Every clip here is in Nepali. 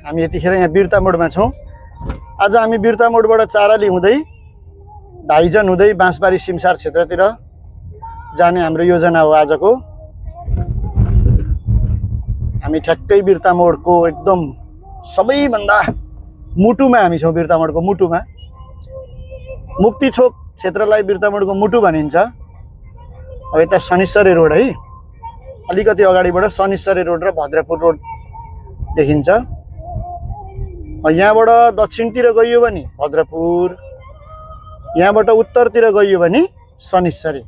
हामी यतिखेर यहाँ बिर्ता मोडमा छौँ। आज हामी बिर्ता मोडबाट चाराली हुँदै धाइजन हुँदै बाँसबारी सिमसार क्षेत्रतिर जाने हाम्रो योजना हो आजको। हामी ठ्याक्कै बिर्ता मोडको एकदम सबैभन्दा मुटुमा हामी छौँ। बिर्ता मोडको मुटुमा, मुक्ति चोक क्षेत्रलाई बिर्ता मोडको मुटु भनिन्छ। अब यता शनिश्चरी रोड है, अलिकति अगाडिबाट शनिश्चरी रोड र भद्रपुर रोड देखिन्छ। यहाँबाट दक्षिणतिर गइयो भने भद्रपुर, यहाँबाट उत्तरतिर गइयो भने शनिश्चरी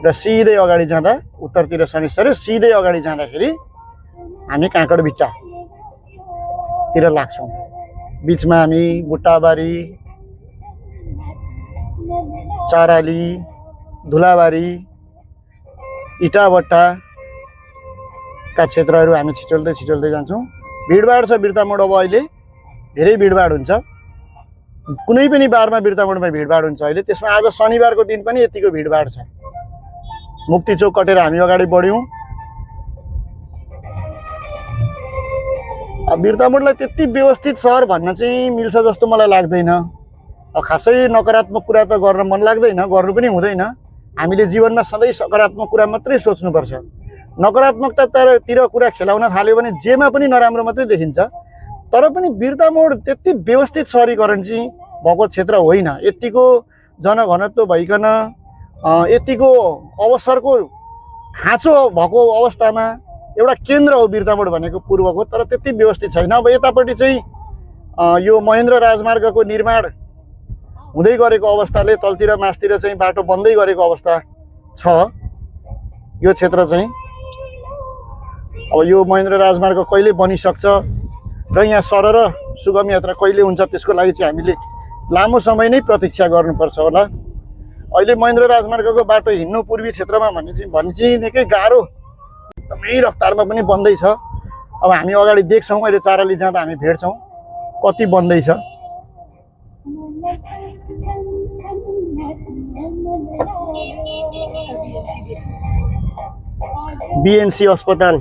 र सिधै अगाडि जाँदा उत्तरतिर शनिश्चरी, सिधै अगाडि जाँदाखेरि हामी काँकडभिट्टातिर लाग्छौँ। बिचमा हामी बुट्टाबारी, चाराली, धुलाबारी, इटाभट्टाका क्षेत्रहरू हामी छिचोल्दै जान्छौँ। भिडभाड छ बिर्ता मोड। अब अहिले धेरै भिडभाड हुन्छ, कुनै पनि बारमा बिर्ता मोडमा भिडभाड हुन्छ अहिले। त्यसमा आज शनिबारको दिन पनि यतिको भिडभाड छ। मुक्ति चोक कटेर हामी अगाडि बढ्यौँ। बिर्ता मोडलाई त्यति व्यवस्थित सहर भन्न चाहिँ मिल्छ जस्तो मलाई लाग्दैन। खासै नकारात्मक कुरा त गर्न मन लाग्दैन, गर्नु पनि हुँदैन। हामीले जीवनमा सधैँ सकारात्मक कुरा मात्रै सोच्नुपर्छ। नकारात्मकतातिर कुरा खेलाउन थाल्यो भने जेमा पनि नराम्रो मात्रै देखिन्छ। तर पनि बिर्ता मोड त्यति व्यवस्थित सहरीकरण चाहिँ भएको क्षेत्र होइन। यतिको जनघनत्व भइकन, यतिको अवसरको खाँचो भएको अवस्थामा एउटा केन्द्र हो बिर्ता मोड भनेको पूर्वको, तर त्यति व्यवस्थित छैन। अब यतापट्टि चाहिँ यो महेन्द्र राजमार्गको निर्माण हुँदै गरेको अवस्थाले तलतिर मासतिर चाहिँ बाटो बन्दै गरेको अवस्था छ यो क्षेत्र चाहिँ। अब यो महेन्द्र राजमार्ग कहिले बनिसक्छ र यहाँ सरर सुगम यात्रा कहिले हुन्छ त्यसको लागि चाहिँ हामीले लामो समय नै प्रतीक्षा गर्नुपर्छ होला। अहिले महेन्द्र राजमार्गको बाटो हिँड्नु पूर्वी क्षेत्रमा भने चाहिँ निकै गाह्रो, एकदमै रफ्तारमा पनि बन्दैछ। अब हामी अगाडि देख्छौँ, अहिले चाराली जाँदा हामी भेट्छौँ कति बन्दैछ। बिएनसी अस्पताल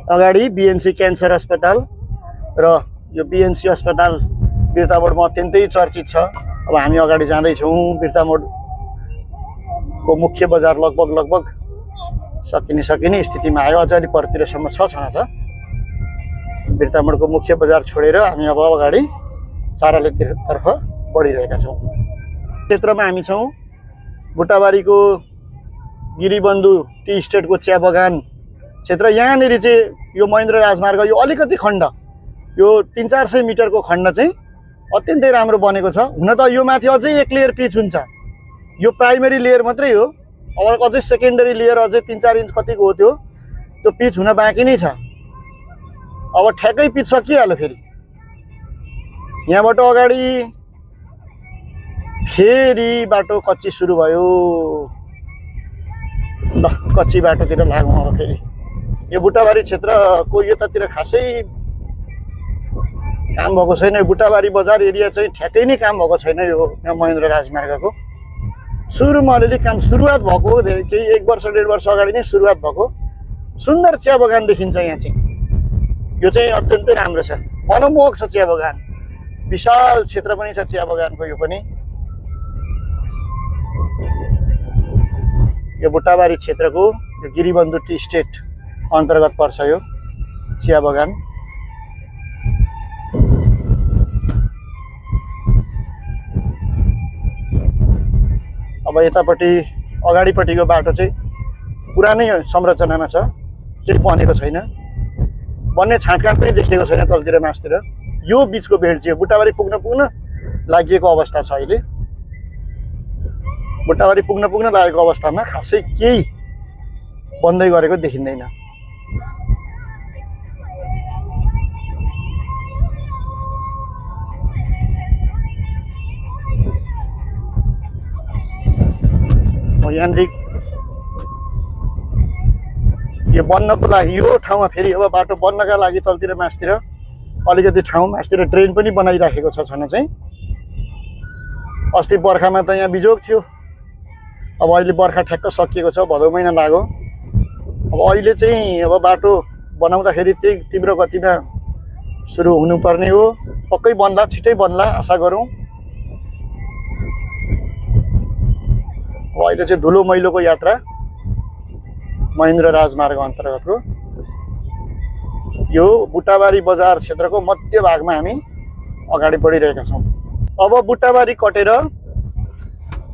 अगाडि, बिएनसी क्यान्सर अस्पताल र यो बिएनसी अस्पताल बिर्ता मोडमा अत्यन्तै चर्चित छ। अब हामी अगाडि जाँदैछौँ। बिर्ता मोडको मुख्य बजार लगभग सकिने स्थितिमा आयो। अझ अलि परतिरसम्म छ छन त। बिर्ता मोडको मुख्य बजार छोडेर हामी अब अगाडि चारालीतर्फ बढिरहेका छौँ। क्षेत्रमा हामी छौँ। बुट्टाबारीको गिरीबन्धु टी स्टेटको चिया बगान क्षेत्र। यहाँनिर चाहिँ यो महेन्द्र राजमार्ग, यो अलिकति खण्ड, यो 300-400 मिटरको खण्ड चाहिँ अत्यन्तै राम्रो बनेको छ। हुन त यो माथि अझै एक लेयर पिच हुन्छ। यो प्राइमेरी लेयर मात्रै हो। अब अझै सेकेन्डरी लेयर अझै 3-4 इन्च कतिको हो त्यो पिच हुन बाँकी नै छ। अब ठ्याक्कै पिच सकिहाल्यो। फेरि यहाँबाट अगाडि फेरि बाटो कच्ची सुरु भयो। ल कच्ची बाटोतिर लागौँ अब फेरि। यो बुट्टाबारी क्षेत्रको यतातिर खासै काम भएको छैन। यो बुट्टाबारी बजार एरिया चाहिँ ठ्याक्कै नै काम भएको छैन। यो महेन्द्र राजमार्गको सुरुमा अलिअलि काम सुरुवात भएको, केही 1 वर्ष 1.5 वर्ष अगाडि नै सुरुवात भएको। सुन्दर चिया बगान देखिन्छ यहाँ चाहिँ। यो चाहिँ अत्यन्तै राम्रो छ, मनमोहक छ चिया बगान। विशाल क्षेत्र पनि छ चिया बगानको। यो पनि यो बुट्टाबारी क्षेत्रको यो गिरीबन्धु टी स्टेट अन्तर्गत पर्छ यो चिया बगान। अब यतापट्टि अगाडिपट्टिको बाटो चाहिँ पुरानै संरचनामा छ, केही बनेको छैन। बन्ने छाँटकाँट पनि देखिएको छैन तलतिर मासतिर। यो बिचको बेड चाहिँ बुट्टाबारी पुग्न लागिएको अवस्था छ अहिले। बुट्टाबारी पुग्न लागेको अवस्थामा खासै केही बन्दै गरेको देखिँदैन। यहाँनिर यो बन्नको लागि यो ठाउँमा फेरि अब बाटो बन्नका लागि तलतिर मासतिर अलिकति ठाउँ मासतिर ड्रेन पनि बनाइराखेको छ छन चाहिँ। अस्ति बर्खामा त यहाँ बिजोग थियो। अब अहिले बर्खा ठ्याक्क सकिएको छ, भदौ महिना लाग्यो। अब अहिले चाहिँ अब बाटो बनाउँदाखेरि चाहिँ तीव्र गतिमा सुरु हुनुपर्ने हो। पक्कै बन्ला, छिटै बन्ला आशा गरौँ। अहिले चाहिँ धुलो मैलोको यात्रा महेन्द्र राजमार्ग अन्तर्गतको यो बुट्टाबारी बजार क्षेत्रको मध्य भागमा हामी अगाडि बढिरहेका छौँ। अब बुट्टाबारी कटेर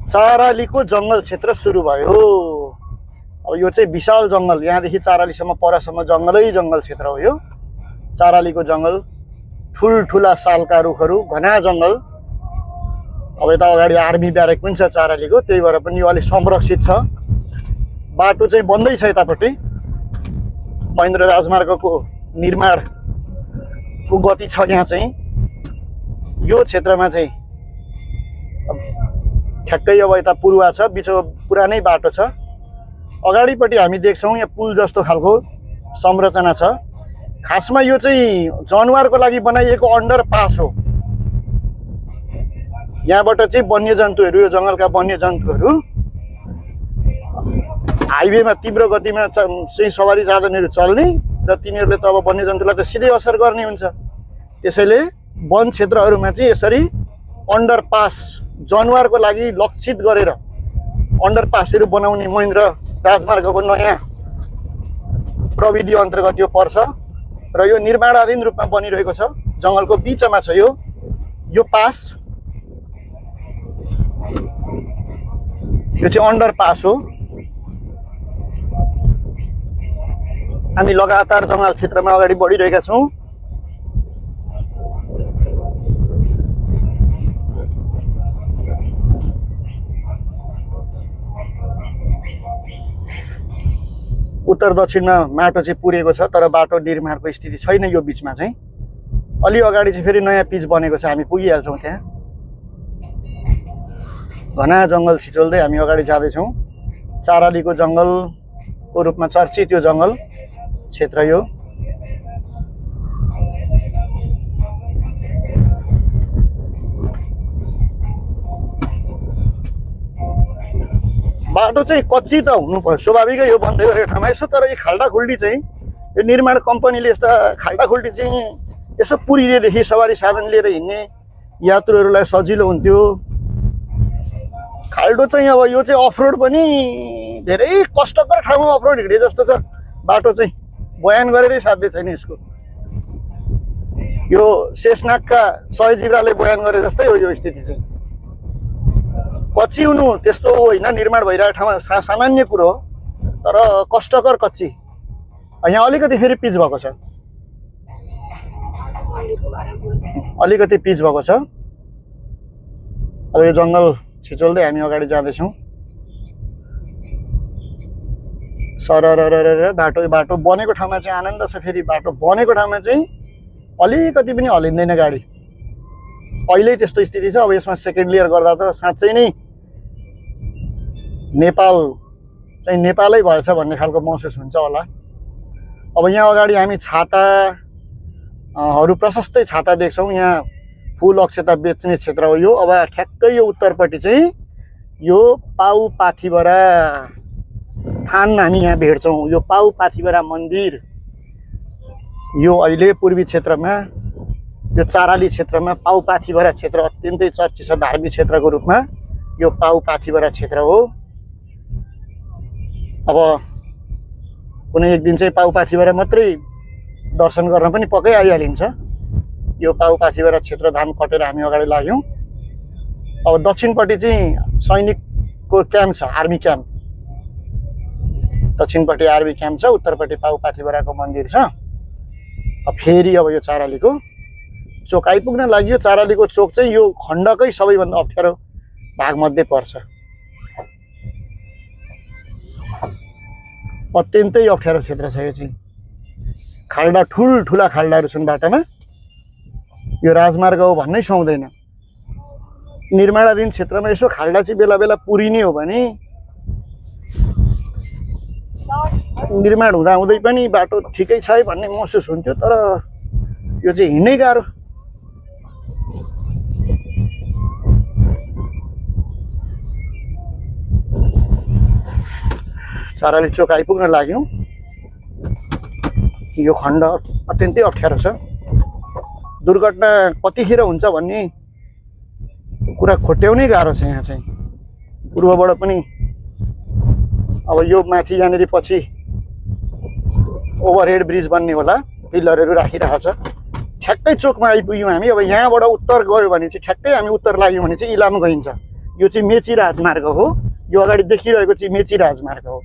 चारालीको जङ्गल क्षेत्र सुरु भयो। अब यो चाहिँ विशाल जङ्गल, यहाँदेखि चारालीसम्म परसम्म जङ्गलै जङ्गल क्षेत्र हो यो। चारालीको जङ्गल, ठुल्ठुला सालका रुखहरू, घना जङ्गल। अब यता अगाडि आर्मी ब्यारेक पनि छ चारालीको, त्यही भएर पनि यो अलिक संरक्षित छ। बाटो चाहिँ बन्दैछ यतापट्टि। महेन्द्र राजमार्गको निर्माणको गति छ यहाँ चाहिँ। यो क्षेत्रमा चाहिँ ठ्याक्कै अब यता पुरुवा छ, बिचको पुरानै बाटो छ। अगाडिपट्टि हामी देख्छौँ यहाँ पुल जस्तो खालको संरचना छ। खासमा यो चाहिँ जनावरको लागि बनाइएको अन्डरपास हो। यहाँबाट चाहिँ वन्यजन्तुहरू, यो जङ्गलका वन्यजन्तुहरू हाइवेमा तीव्र गतिमा चाहिँ सवारी साधनहरू चल्ने र तिनीहरूले त अब वन्यजन्तुलाई त सिधै असर गर्ने हुन्छ। त्यसैले वन क्षेत्रहरूमा चाहिँ यसरी अन्डरपास, जनावरको लागि लक्षित गरेर अन्डरपासहरू बनाउने महेन्द्र राजमार्गको नयाँ प्रविधि अन्तर्गत यो पर्छ र यो निर्माणाधीन रूपमा बनिरहेको छ। जङ्गलको बिचमा छ यो पास। यो चाहिँ अन्डरपास हो। हामी लगातार जङ्गल क्षेत्रमा अगाडि बढिरहेका छौँ। उत्तर दक्षिणमा माटो चाहिँ पुरेको छ, तर बाटो निर्माणको स्थिति छैन यो बिचमा चाहिँ। अलि अगाडि चाहिँ फेरि नयाँ पिच बनेको छ, हामी पुगिहाल्छौँ त्यहाँ। घना जङ्गल छिचोल्दै हामी अगाडि जाँदैछौँ। चारालीको जङ्गलको रूपमा चर्चित यो जङ्गल क्षेत्र यो। बाटो चाहिँ कच्ची त हुनु पर्यो, स्वाभाविकै हो बन्दै गरेको ठाउँमा। यसो तर यो खाल्डाखुल्डी चाहिँ यो निर्माण कम्पनीले यस्ता खाल्डाखुल्डी चाहिँ यसो पुरिदिएदेखि सवारी साधन लिएर हिँड्ने यात्रुहरूलाई सजिलो हुन्थ्यो। खाल्डो चाहिँ अब यो चाहिँ अफरोड पनि धेरै कष्टकर ठाउँमा अफरोड हिँडे जस्तो छ बाटो चाहिँ, बयान गरेरै साध्य छैन यसको। यो शेषनागका सयजिब्राले बयान गरे जस्तै हो यो स्थिति चाहिँ। कच्ची हुनु त्यस्तो होइन, निर्माण भइरहेको ठाउँमा सामान्य कुरो हो, तर कष्टकर कच्ची। यहाँ अलिकति फेरि पिच भएको छ, अलिकति पिच भएको छ। अब यो जङ्गल छिचोल्दै हामी अगाडि जाँदैछौँ। सरर बाटो बनेको ठाउँमा चाहिँ आनन्द छ। फेरि बाटो बनेको ठाउँमा चाहिँ अलिकति पनि हलिँदैन गाडी। अहिले त्यस्तो स्थिति छ। अब यसमा सेकेन्ड लेयर गर्दा त साँच्चै नै नेपाल चाहिँ नेपालै भएछ भन्ने खालको महसुस हुन्छ होला। अब यहाँ अगाडि हामी छाताहरू, प्रशस्तै छाता देख्छौँ। यहाँ फुल अक्षता बेच्ने क्षेत्र हो यो। अब ठ्याक्कै यो उत्तरपट्टि चाहिँ यो पाउ पाथिभरा थान हामी यहाँ भेट्छौँ। यो पाउ पाथिभरा मन्दिर यो अहिले पूर्वी क्षेत्रमा, यो चाराली क्षेत्रमा पाउ पाथिभरा क्षेत्र अत्यन्तै चर्चित छ धार्मिक क्षेत्रको रूपमा। यो पाउ पाथिभरा क्षेत्र हो। अब कुनै एक दिन चाहिँ पाउ पाथिभरा मात्रै दर्शन गर्न पनि पक्कै आइहालिन्छ। यो पाउ पाथिभरा क्षेत्र धाम कटेर हामी अगाडि लाग्यौँ। अब दक्षिणपट्टि चाहिँ सैनिकको क्याम्प छ, आर्मी क्याम्प। दक्षिणपट्टि आर्मी क्याम्प छ, उत्तरपट्टि पाउ पाथिभराको मन्दिर छ। अब फेरि अब यो चारालीको चोक आइपुग्न लाग्यो। चारालीको चोक चाहिँ यो खण्डकै सबैभन्दा अप्ठ्यारो भागमध्ये पर्छ। अत्यन्तै अप्ठ्यारो क्षेत्र छ यो चाहिँ। खाल्डा, ठुल्ठुला खाल्डाहरू छन् बाटोमा। यो राजमार्ग हो भन्नै सुहाउँदैन। निर्माणाधीन क्षेत्रमा यसो खाल्डा चाहिँ बेला बेला पुरिने हो भने निर्माण हुँदाहुँदै पनि बाटो ठिकै छ है भन्ने महसुस हुन्थ्यो, तर यो चाहिँ हिँड्नै गाह्रो। चाराली चोक आइपुग्न लाग्यौँ। यो खण्ड अत्यन्तै अप्ठ्यारो छ। दुर्घटना कतिखेर हुन्छ भन्ने कुरा खोट्याउनै गाह्रो छ। यहाँ चाहिँ पूर्वबाट पनि अब यो माथि यहाँनिर पछि ओभरहेड ब्रिज बन्ने होला, पिलरहरू राखिरहेको छ। ठ्याक्कै चोकमा आइपुग्यौँ हामी। अब यहाँबाट उत्तर गयो भने चाहिँ ठ्याक्कै हामी उत्तर लाग्यौँ भने चाहिँ इलाम गइन्छ। यो चाहिँ मेची राजमार्ग हो। यो अगाडि देखिरहेको चाहिँ मेची राजमार्ग हो,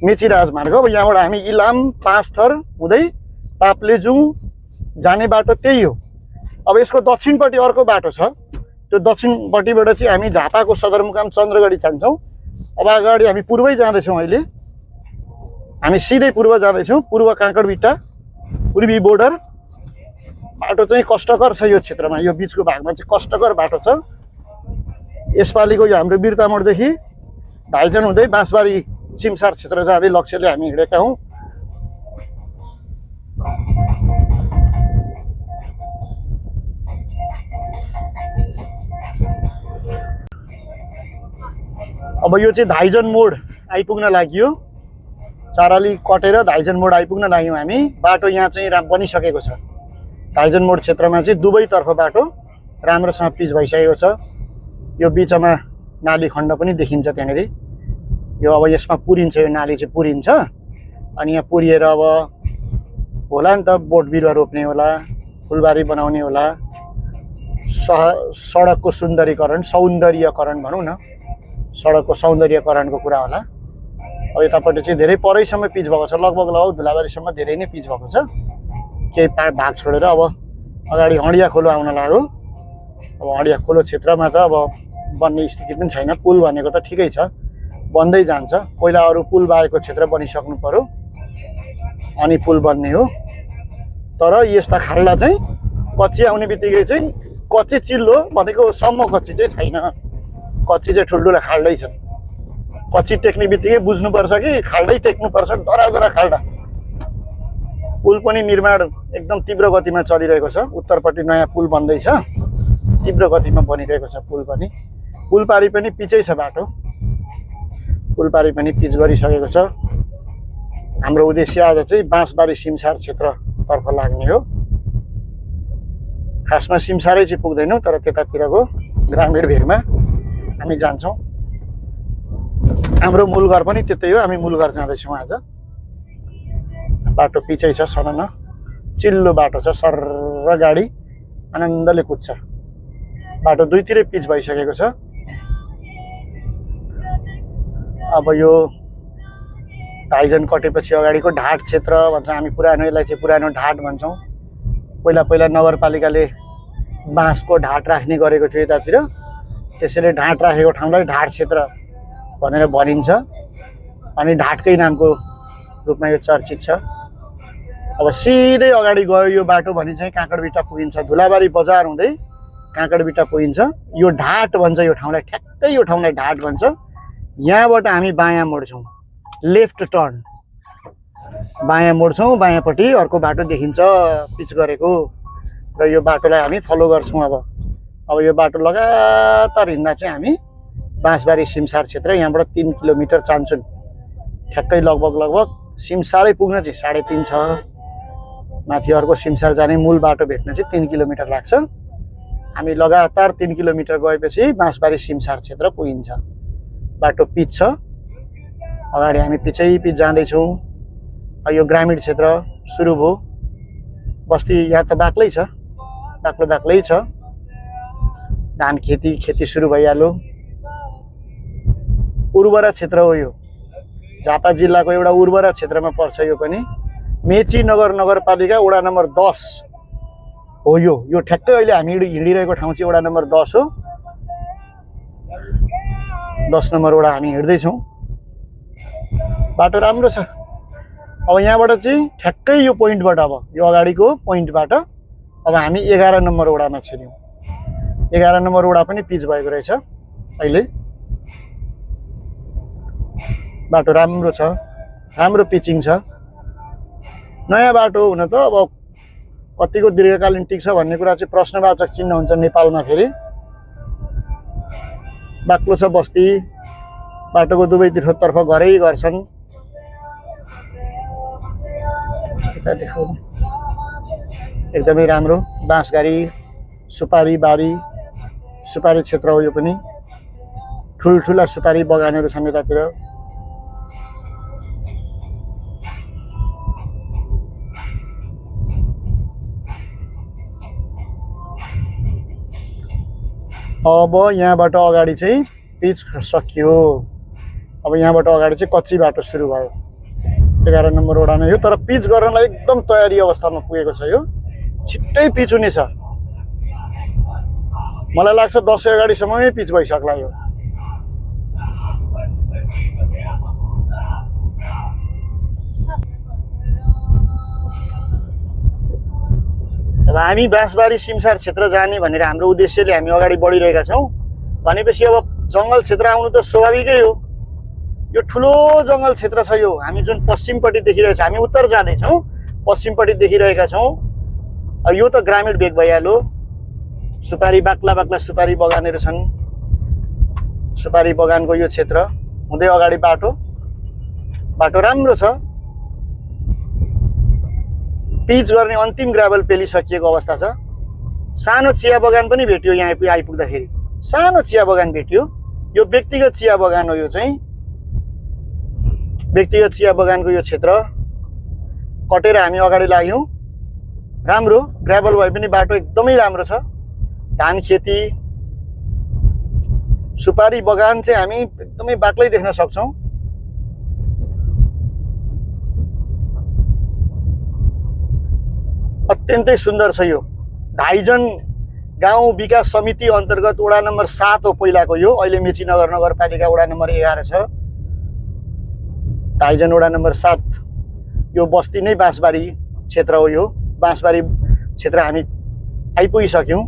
मेची राजमार्ग। अब यहाँबाट हामी इलाम, पाँचथर हुँदै ताप्लेजुङ जाने बाटो त्यही हो। अब यसको दक्षिणपट्टि अर्को बाटो छ, त्यो दक्षिणपट्टिबाट चाहिँ हामी झापाको सदरमुकाम चन्द्रगढी जान्छौँ। अब अगाडि हामी पूर्वै जाँदैछौँ। अहिले हामी सिधै पूर्व जाँदैछौँ, पूर्व काँकडभिट्टा पूर्वी बोर्डर। बाटो चाहिँ कष्टकर छ यो क्षेत्रमा, यो बिचको भागमा चाहिँ कष्टकर बाटो छ। यसपालिको यो हाम्रो बिर्तामोडदेखि धाइजन हुँदै बाँसबारी सिमसार क्षेत्र जाँदै लक्ष्यले हामी हिँडेका हौँ। अब यो चाहिँ धाइजन मोड आइपुग्न लाग्यो। चाराली कटेर धाइजन मोड आइपुग्न लाग्यौँ हामी। बाटो यहाँ चाहिँ बनिसकेको छ। धाइजन मोड क्षेत्रमा चाहिँ दुवैतर्फ बाटो राम्रोसँग पिच भइसकेको छ। यो बिचमा नाली खण्ड पनि देखिन्छ त्यहाँनिर। यो अब यसमा पुरिन्छ, यो नाली चाहिँ पुरिन्छ। अनि यहाँ पुरिएर अब होला नि त बोट बिरुवा रोप्ने होला, फुलबारी बनाउने होला, सडकको सौन्दर्यकरण भनौँ न, सडकको सौन्दर्यकरणको कुरा होला। अब यतापट्टि चाहिँ धेरै परैसम्म पिच भएको छ, लगभग धुलाबारीसम्म धेरै नै पिच भएको छ। केही भाग छोडेर अब अगाडि हडिया खोलो आउन लाग्यो। अब हडिया खोलो क्षेत्रमा त अब बन्ने स्थिति पनि छैन। पुल भनेको त ठिकै छ, बन्दै जान्छ। पहिला अरू पुल बाहेको क्षेत्र बनिसक्नु पर्यो अनि पुल बन्ने हो। तर यस्ता खाल्डा चाहिँ कच्ची आउने बित्तिकै चाहिँ कच्ची चिल्लो भनेको सम्म कच्ची चाहिँ छैन। कच्ची चाहिँ ठुल्ठुला खाल्डै छ। कच्ची टेक्ने बित्तिकै बुझ्नुपर्छ कि खाल्डै टेक्नुपर्छ, डरा खाल्डा। पुल पनि निर्माण एकदम तीव्र गतिमा चलिरहेको छ। उत्तरपट्टि नयाँ पुल बन्दैछ, तीव्र गतिमा बनिरहेको छ पुल पनि। पुलपारी पनि पिचै छ बाटो, पुलपारी पनि पिच गरिसकेको छ। हाम्रो उद्देश्य आज चाहिँ बाँसबारी सिमसार क्षेत्रतर्फ लाग्ने हो। खासमा सिमसारै चाहिँ पुग्दैनौँ, तर त्यतातिरको ग्रामीण भेगमा हामी जान्छौँ। हाम्रो मूल घर पनि त्यतै हो, हामी मूल घर जाँदैछौँ आज। बाटो पिचै छ, सनन चिल्लो बाटो छ, सर्र गाडी आनन्दले कुद्छ। बाटो दुईतिरै पिच भइसकेको छ। अब यो धाइजन कटेपछि अगाडिको ढाट क्षेत्र भन्छ हामी, यसलाई चाहिँ पुरानो ढाट भन्छौँ। पहिला नगरपालिकाले बाँसको ढाट राख्ने गरेको थियो यतातिर, त्यसैले ढाट राखेको ठाउँलाई ढाट क्षेत्र भनेर भनिन्छ। अनि ढाटकै नामको रूपमा यो चर्चित छ। अब सिधै अगाडि गयो यो बाटो भने चाहिँ काँकडभिट्टा पुगिन्छ। धुलाबारी बजार हुँदै काँकडभिट्टा पुगिन्छ। यो ढाट भन्छ यो ठाउँलाई, ठ्याक्कै यो ठाउँलाई ढाट भन्छ। यहाँबाट हामी बायाँ मोड्छौँ, लेफ्ट टर्न बायाँ मोड्छौँ। बायाँपट्टि अर्को बाटो देखिन्छ पिच गरेको, र यो बाटोलाई हामी फलो गर्छौँ। अब यो बाटो लगातार हिँड्दा चाहिँ हामी बाँसबारी सिमसार क्षेत्र, यहाँबाट 3 किलोमिटर चान्चुन, ठ्याक्कै लगभग सिमसारै पुग्न चाहिँ 3.5 छ। माथि अर्को सिमसार जाने मूल बाटो भेट्न चाहिँ 3 किलोमिटर लाग्छ। हामी लगातार 3 किलोमिटर गएपछि बाँसबारी सिमसार क्षेत्र पुगिन्छ। बाटो पिच छ, अगाडि हामी पिच जाँदैछौँ। यो ग्रामीण क्षेत्र सुरु भयो। बस्ती यहाँ त बाक्लै छ, बाक्लै छ। धान खेती सुरु भइहाल्यो। उर्वरा क्षेत्र हो यो, झापा जिल्लाको एउटा उर्वरा क्षेत्रमा पर्छ। यो पनि मेची नगरपालिका वडा नम्बर 10 हो। यो ठ्याक्कै अहिले हामी हिँडिरहेको ठाउँ चाहिँ वडा नम्बर 10 हो। 10 नम्बर वडा हामी हिँड्दैछौँ। बाटो राम्रो छ। अब यहाँबाट चाहिँ ठ्याक्कै यो पोइन्टबाट, अब यो अगाडिको पोइन्टबाट अब हामी 11 नम्बर वडामा छिर्यौँ। 11 नम्बर वडा पनि पिच भएको रहेछ अहिले। बाटो राम्रो छ, राम्रो पिचिङ छ। नयाँ बाटो हुन त अब कतिको दीर्घकालीन टिक्छ भन्ने कुरा चाहिँ प्रश्नवाचक चिन्ह हुन्छ नेपालमा। फेरि बाक्लो छ बस्ती, बाटोको दुवैतर्फ घरै घर छन्। यता देखाउनु एकदमै राम्रो बाँसघारी सुपारी बारी सुपारी क्षेत्र हो। यो पनि ठुल्ठुला सुपारी बगानहरू छन् यतातिर। अब यहाँबाट अगाडि चाहिँ पिच सकियो। अब यहाँबाट अगाडि चाहिँ कच्ची बाटो सुरु भयो। 11 नम्बर वडा नै हो, तर पिच गर्नलाई एकदम तयारी अवस्थामा पुगेको छ। यो छिट्टै पिच हुनेछ, मलाई लाग्छ 10 अगाडिसम्मै पिच भइसक्ला यो। अब हामी बाँसबारी सिमसार क्षेत्र जाने भनेर हाम्रो उद्देश्यले हामी अगाडि बढिरहेका छौँ भनेपछि अब जङ्गल क्षेत्र आउनु त स्वाभाविकै हो। यो ठुलो जङ्गल क्षेत्र छ। यो हामी जुन पश्चिमपट्टि देखिरहेको छौँ, हामी उत्तर जाँदैछौँ, पश्चिमपट्टि देखिरहेका छौँ। अब यो त ग्रामीण भेग भइहाल्यो। सुपारी बाक्ला बाक्ला सुपारी बगानहरू छन्। सुपारी बगानको यो क्षेत्र हुँदै अगाडि बाटो राम्रो छ। पिच गर्ने अन्तिम ग्राभल पेलिसकिएको अवस्था छ। सानो चिया बगान पनि भेट्यो यहाँ आइपुग्दाखेरि। सानो चिया बगान भेट्यो। यो व्यक्तिगत चिया बगान हो। यो चाहिँ व्यक्तिगत चिया बगानको यो क्षेत्र कटेर हामी अगाडि लाग्यौँ। राम्रो ग्राभल भए पनि बाटो एकदमै राम्रो छ। धान खेती सुपारी बगान चाहिँ हामी एकदमै बाक्लै देख्न सक्छौँ। अत्यन्तै सुन्दर छ यो। धाइजन गाउँ विकास समिति अन्तर्गत वडा नम्बर 7 हो पहिलाको यो। अहिले मेचीनगर नगरपालिका वडा नम्बर 11 छ। धाइजन वडा नम्बर 7 यो बस्ती नै बाँसबारी क्षेत्र हो। यो बाँसबारी क्षेत्र हामी आइपुगिसक्यौँ।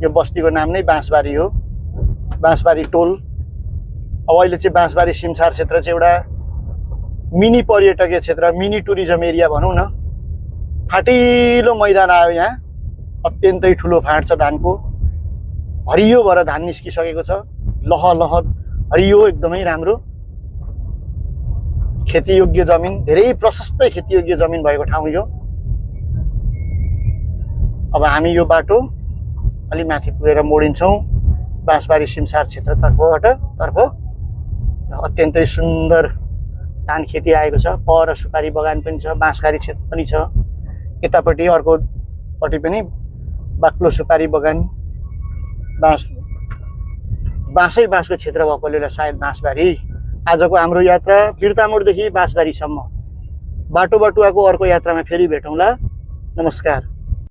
यो बस्तीको नाम नै बाँसबारी हो, बाँसबारी टोल। अब अहिले चाहिँ बाँसबारी सिमसार क्षेत्र चाहिँ एउटा मिनी पर्यटकीय क्षेत्र, मिनी टुरिज्म एरिया भनौँ न। फाटिलो मैदान आयो यहाँ, अत्यन्तै ठुलो फाँट छ धानको। हरियो भएर धान निस्किसकेको छ, लह हरियो एकदमै राम्रो। खेतीयोग्य जमिन, धेरै प्रशस्तै खेतीयोग्य जमिन भएको ठाउँ यो। अब हामी यो बाटो अलि माथि पुगेर मोडिन्छौँ बाँसबारी सिमसार क्षेत्रतर्फ। अत्यन्तै सुन्दर धान खेती आएको छ। पर सुपारी बगान पनि छ, बाँसघारी क्षेत्र पनि छ। यतापट्टि अर्कोपट्टि पनि बाक्लो सुपारी बगान, बाँसको क्षेत्र भएकोले होला सायद बाँसबारी। आजको हाम्रो यात्रा बिर्तामोडदेखि बाँसबारीसम्म। बाटो बटुवाको अर्को यात्रामा फेरि भेटौँला। नमस्कार।